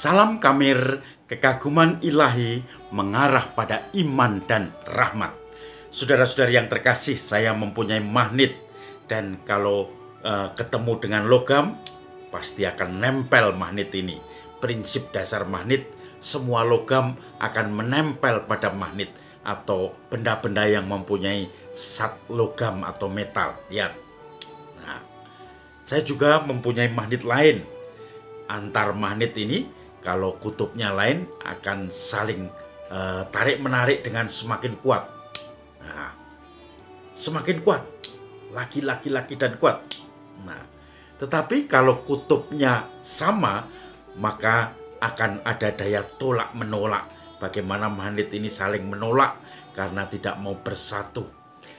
Salam Kamir, kekaguman ilahi mengarah pada iman dan rahmat. Saudara-saudari yang terkasih, saya mempunyai magnet, dan kalau ketemu dengan logam, pasti akan nempel magnet ini. Prinsip dasar magnet, semua logam akan menempel pada magnet atau benda-benda yang mempunyai zat logam atau metal. Lihat. Nah, saya juga mempunyai magnet lain. Antar magnet ini kalau kutubnya lain akan saling tarik-menarik dengan semakin kuat. Nah, semakin kuat, laki-laki dan kuat. Nah, tetapi kalau kutubnya sama, maka akan ada daya tolak menolak. Bagaimana magnet ini saling menolak karena tidak mau bersatu.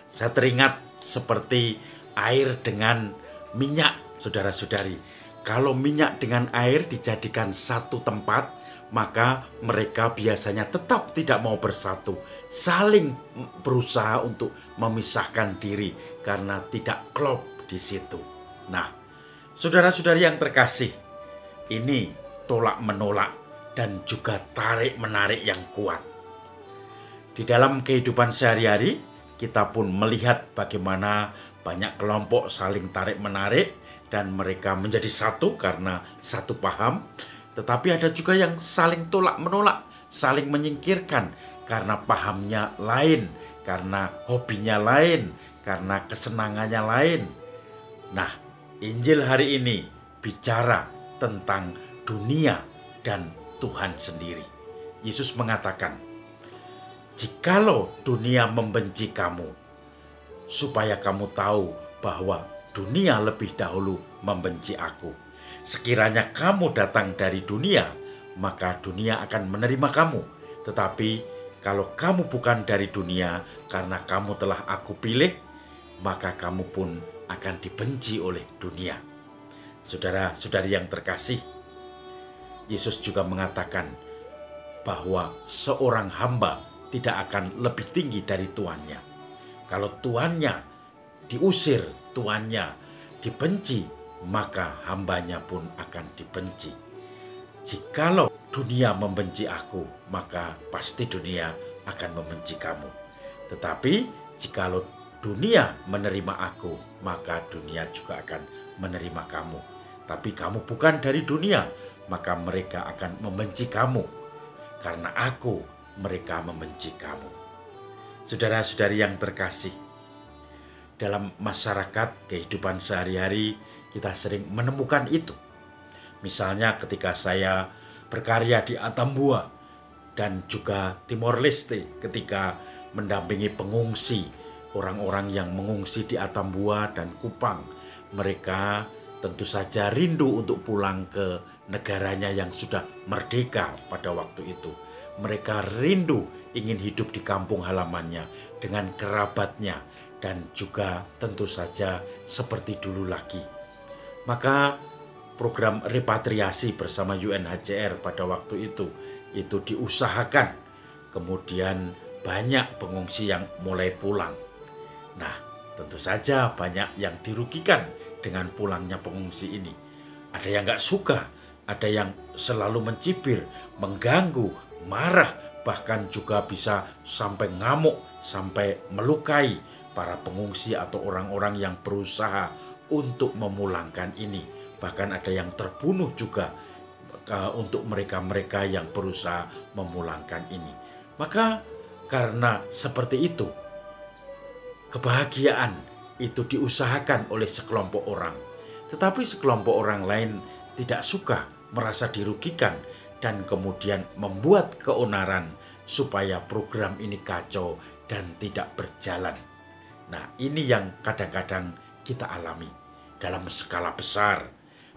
Saya teringat seperti air dengan minyak, saudara-saudari. Kalau minyak dengan air dijadikan satu tempat, maka mereka biasanya tetap tidak mau bersatu, saling berusaha untuk memisahkan diri karena tidak klop di situ. Nah, saudara-saudari yang terkasih, ini tolak menolak dan juga tarik menarik yang kuat. Di dalam kehidupan sehari-hari, kita pun melihat bagaimana banyak kelompok saling tarik menarik dan mereka menjadi satu karena satu paham. Tetapi ada juga yang saling tolak menolak, saling menyingkirkan karena pahamnya lain, karena hobinya lain, karena kesenangannya lain. Nah, Injil hari ini bicara tentang dunia dan Tuhan sendiri. Yesus mengatakan, "Jikalau dunia membenci kamu, supaya kamu tahu bahwa dunia lebih dahulu membenci aku. Sekiranya kamu datang dari dunia, maka dunia akan menerima kamu. Tetapi kalau kamu bukan dari dunia, karena kamu telah aku pilih, maka kamu pun akan dibenci oleh dunia." Saudara-saudari yang terkasih, Yesus juga mengatakan bahwa seorang hamba tidak akan lebih tinggi dari tuannya. Kalau tuannya diusir, tuannya dibenci, maka hambanya pun akan dibenci. Jikalau dunia membenci aku, maka pasti dunia akan membenci kamu. Tetapi jikalau dunia menerima aku, maka dunia juga akan menerima kamu. Tapi kamu bukan dari dunia, maka mereka akan membenci kamu. Karena aku, mereka membenci kamu. Saudara-saudari yang terkasih, dalam masyarakat kehidupan sehari-hari kita sering menemukan itu. Misalnya ketika saya berkarya di Atambua dan juga Timor Leste, ketika mendampingi pengungsi, orang-orang yang mengungsi di Atambua dan Kupang, mereka tentu saja rindu untuk pulang ke negaranya yang sudah merdeka pada waktu itu. Mereka rindu ingin hidup di kampung halamannya dengan kerabatnya dan juga tentu saja seperti dulu lagi. Maka program repatriasi bersama UNHCR pada waktu itu diusahakan. Kemudian banyak pengungsi yang mulai pulang. Nah, tentu saja banyak yang dirugikan dengan pulangnya pengungsi ini. Ada yang gak suka, ada yang selalu mencibir, mengganggu, marah, bahkan juga bisa sampai ngamuk, sampai melukai para pengungsi atau orang-orang yang berusaha untuk memulangkan ini. Bahkan ada yang terbunuh juga untuk mereka-mereka yang berusaha memulangkan ini. Maka karena seperti itu, kebahagiaan itu diusahakan oleh sekelompok orang. Tetapi sekelompok orang lain tidak suka, merasa dirugikan, dan kemudian membuat keonaran supaya program ini kacau dan tidak berjalan. Nah, ini yang kadang-kadang kita alami dalam skala besar.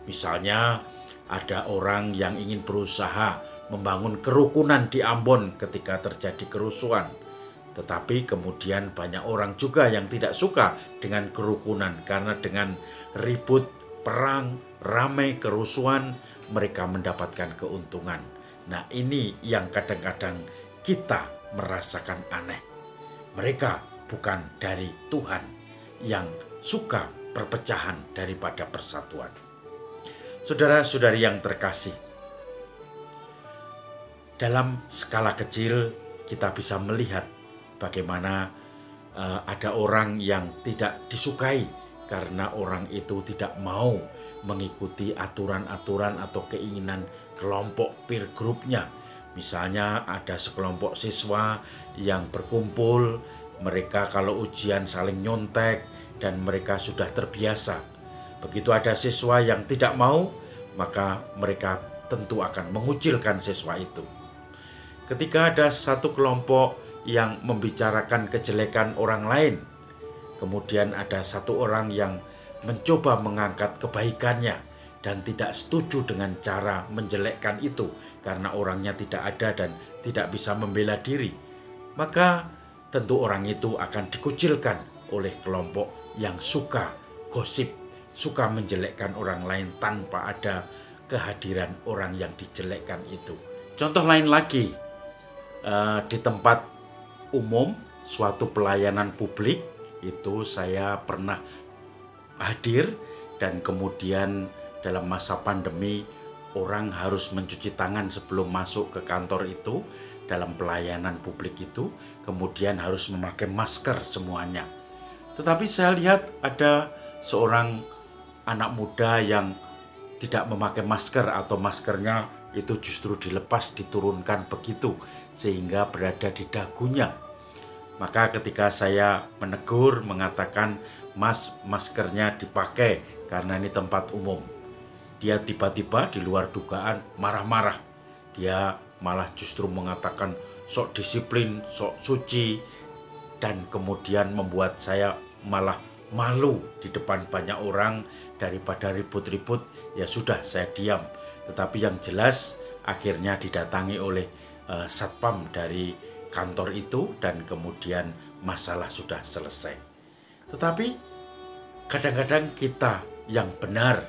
Misalnya ada orang yang ingin berusaha membangun kerukunan di Ambon ketika terjadi kerusuhan. Tetapi kemudian banyak orang juga yang tidak suka dengan kerukunan karena dengan ribut, perang, ramai, kerusuhan, mereka mendapatkan keuntungan. Nah, ini yang kadang-kadang kita merasakan aneh. Mereka bukan dari Tuhan yang suka perpecahan daripada persatuan. Saudara-saudari yang terkasih, Dalam skala kecil kita bisa melihat bagaimana ada orang yang tidak disukai karena orang itu tidak mau mengikuti aturan-aturan atau keinginan kelompok peer groupnya. Misalnya ada sekelompok siswa yang berkumpul, mereka kalau ujian saling nyontek dan mereka sudah terbiasa. Begitu ada siswa yang tidak mau, maka mereka tentu akan mengucilkan siswa itu. Ketika ada satu kelompok yang membicarakan kejelekan orang lain, kemudian ada satu orang yang mencoba mengangkat kebaikannya dan tidak setuju dengan cara menjelekkan itu karena orangnya tidak ada dan tidak bisa membela diri, maka tentu orang itu akan dikucilkan oleh kelompok yang suka gosip, suka menjelekkan orang lain tanpa ada kehadiran orang yang dijelekkan itu. Contoh lain lagi, di tempat umum, suatu pelayanan publik, itu saya pernah hadir dan kemudian dalam masa pandemi orang harus mencuci tangan sebelum masuk ke kantor itu, dalam pelayanan publik itu, kemudian harus memakai masker semuanya. Tetapi saya lihat ada seorang anak muda yang tidak memakai masker atau maskernya itu justru dilepas, diturunkan begitu sehingga berada di dagunya. Maka ketika saya menegur, mengatakan, "Mas, maskernya dipakai karena ini tempat umum." Dia tiba-tiba di luar dugaan marah-marah. Dia malah justru mengatakan sok disiplin, sok suci, dan kemudian membuat saya malah malu di depan banyak orang. Daripada ribut-ribut, ya sudah, saya diam. Tetapi yang jelas akhirnya didatangi oleh satpam dari kantor itu dan kemudian masalah sudah selesai. Tetapi kadang-kadang kita yang benar,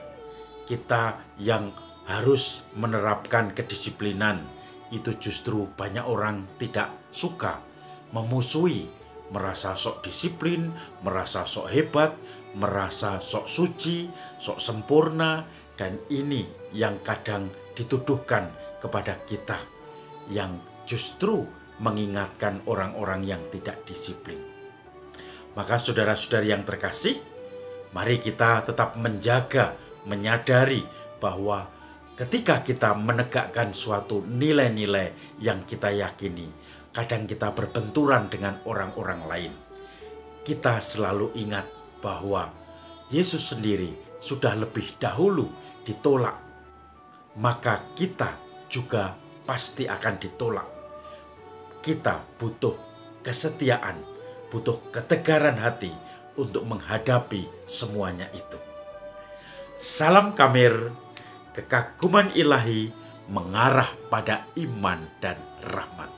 kita yang harus menerapkan kedisiplinan, itu justru banyak orang tidak suka, memusuhi, merasa sok disiplin, merasa sok hebat, merasa sok suci, sok sempurna, dan ini yang kadang dituduhkan kepada kita yang justru mengingatkan orang-orang yang tidak disiplin. Maka saudara-saudari yang terkasih, mari kita tetap menjaga, menyadari bahwa ketika kita menegakkan suatu nilai-nilai yang kita yakini, kadang kita berbenturan dengan orang-orang lain. Kita selalu ingat bahwa Yesus sendiri sudah lebih dahulu ditolak, maka kita juga pasti akan ditolak. Kita butuh kesetiaan, butuh ketegaran hati untuk menghadapi semuanya itu. Salam Kamir, kekaguman ilahi mengarah pada iman dan rahmat.